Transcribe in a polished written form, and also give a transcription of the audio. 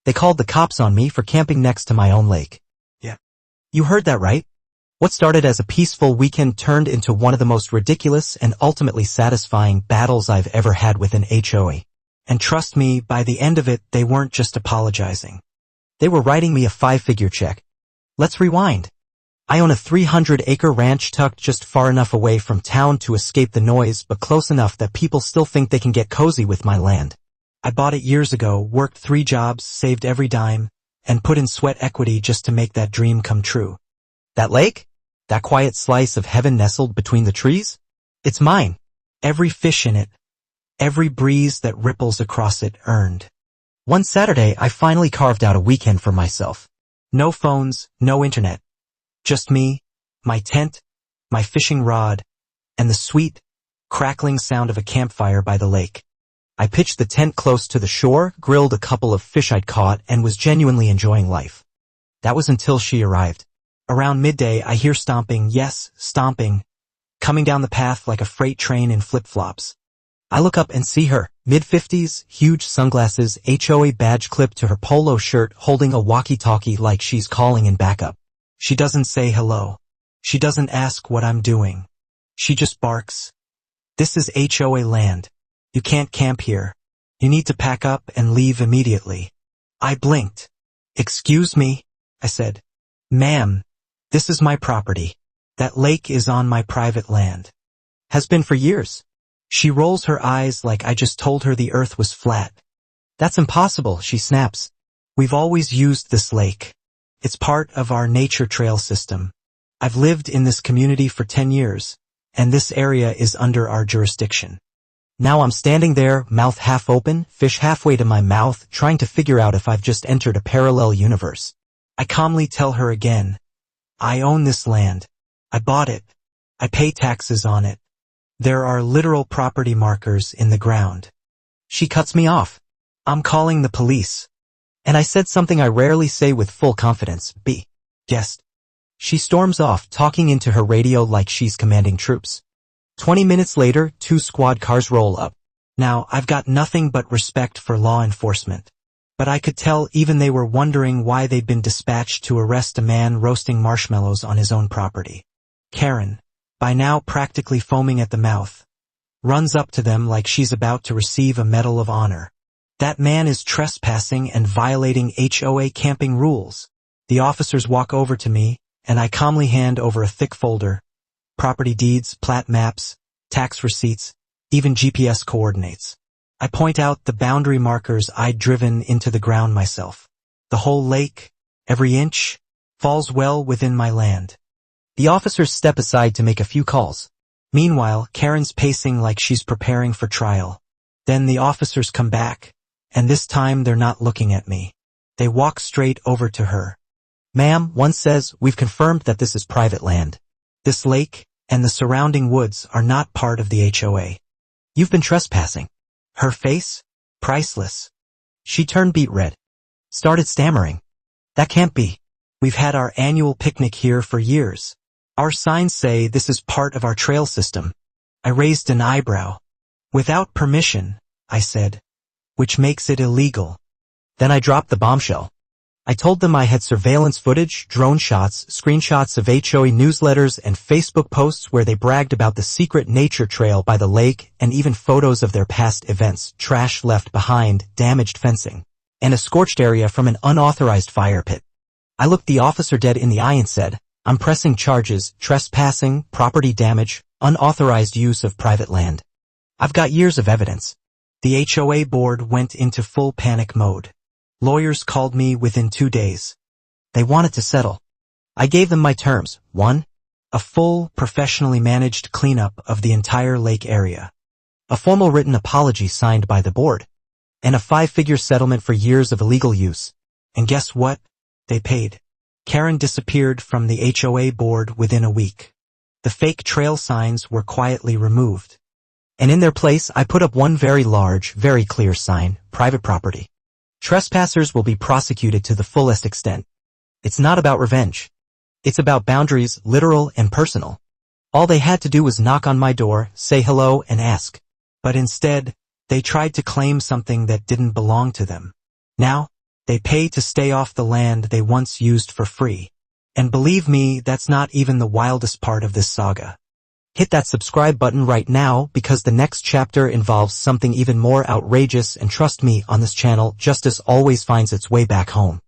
They called the cops on me for camping next to my own lake. Yeah. You heard that right? What started as a peaceful weekend turned into one of the most ridiculous and ultimately satisfying battles I've ever had with an HOA. And trust me, by the end of it, they weren't just apologizing. They were writing me a 5-figure check. Let's rewind. I own a 300-acre ranch tucked just far enough away from town to escape the noise, but close enough that people still think they can get cozy with my land. I bought it years ago, worked 3 jobs, saved every dime, and put in sweat equity just to make that dream come true. That lake? That quiet slice of heaven nestled between the trees? It's mine. Every fish in it, every breeze that ripples across it earned. One Saturday, I finally carved out a weekend for myself. No phones, no internet. Just me, my tent, my fishing rod, and the sweet, crackling sound of a campfire by the lake. I pitched the tent close to the shore, grilled a couple of fish I'd caught, and was genuinely enjoying life. That was until she arrived. Around midday, I hear stomping, yes, stomping, coming down the path like a freight train in flip-flops. I look up and see her, mid-50s, huge sunglasses, HOA badge clipped to her polo shirt, holding a walkie-talkie like she's calling in backup. She doesn't say hello. She doesn't ask what I'm doing. She just barks. This is HOA land. You can't camp here. You need to pack up and leave immediately. I blinked. Excuse me, I said. Ma'am, this is my property. That lake is on my private land. Has been for years. She rolls her eyes like I just told her the earth was flat. That's impossible, she snaps. We've always used this lake. It's part of our nature trail system. I've lived in this community for 10 years, and this area is under our jurisdiction. Now I'm standing there, mouth half open, fish halfway to my mouth, trying to figure out if I've just entered a parallel universe. I calmly tell her again, I own this land. I bought it. I pay taxes on it. There are literal property markers in the ground. She cuts me off. I'm calling the police. And I said something I rarely say with full confidence, be guessed. She storms off, talking into her radio like she's commanding troops. 20 minutes later, 2 squad cars roll up. Now, I've got nothing but respect for law enforcement. But I could tell even they were wondering why they'd been dispatched to arrest a man roasting marshmallows on his own property. Karen, by now practically foaming at the mouth, runs up to them like she's about to receive a Medal of Honor. That man is trespassing and violating HOA camping rules. The officers walk over to me, and I calmly hand over a thick folder. Property deeds, plat maps, tax receipts, even GPS coordinates. I point out the boundary markers I'd driven into the ground myself. The whole lake, every inch, falls well within my land. The officers step aside to make a few calls. Meanwhile, Karen's pacing like she's preparing for trial. Then the officers come back, and this time they're not looking at me. They walk straight over to her. Ma'am, one says, we've confirmed that this is private land. This lake and the surrounding woods are not part of the HOA. You've been trespassing. Her face? Priceless. She turned beet red. Started stammering. That can't be. We've had our annual picnic here for years. Our signs say this is part of our trail system. I raised an eyebrow. Without permission, I said, which makes it illegal. Then I dropped the bombshell. I told them I had surveillance footage, drone shots, screenshots of HOA newsletters and Facebook posts where they bragged about the secret nature trail by the lake and even photos of their past events, trash left behind, damaged fencing, and a scorched area from an unauthorized fire pit. I looked the officer dead in the eye and said, I'm pressing charges, trespassing, property damage, unauthorized use of private land. I've got years of evidence. The HOA board went into full panic mode. Lawyers called me within 2 days. They wanted to settle. I gave them my terms. 1. A full, professionally managed cleanup of the entire lake area. A formal written apology signed by the board. And a 5-figure settlement for years of illegal use. And guess what? They paid. Karen disappeared from the HOA board within a week. The fake trail signs were quietly removed. And in their place, I put up one very large, very clear sign, private property. Trespassers will be prosecuted to the fullest extent. It's not about revenge. It's about boundaries, literal and personal. All they had to do was knock on my door, say hello, and ask. But instead, they tried to claim something that didn't belong to them. Now, They pay to stay off the land they once used for free. And believe me, that's not even the wildest part of this saga. Hit that subscribe button right now because the next chapter involves something even more outrageous, and trust me, on this channel, justice always finds its way back home.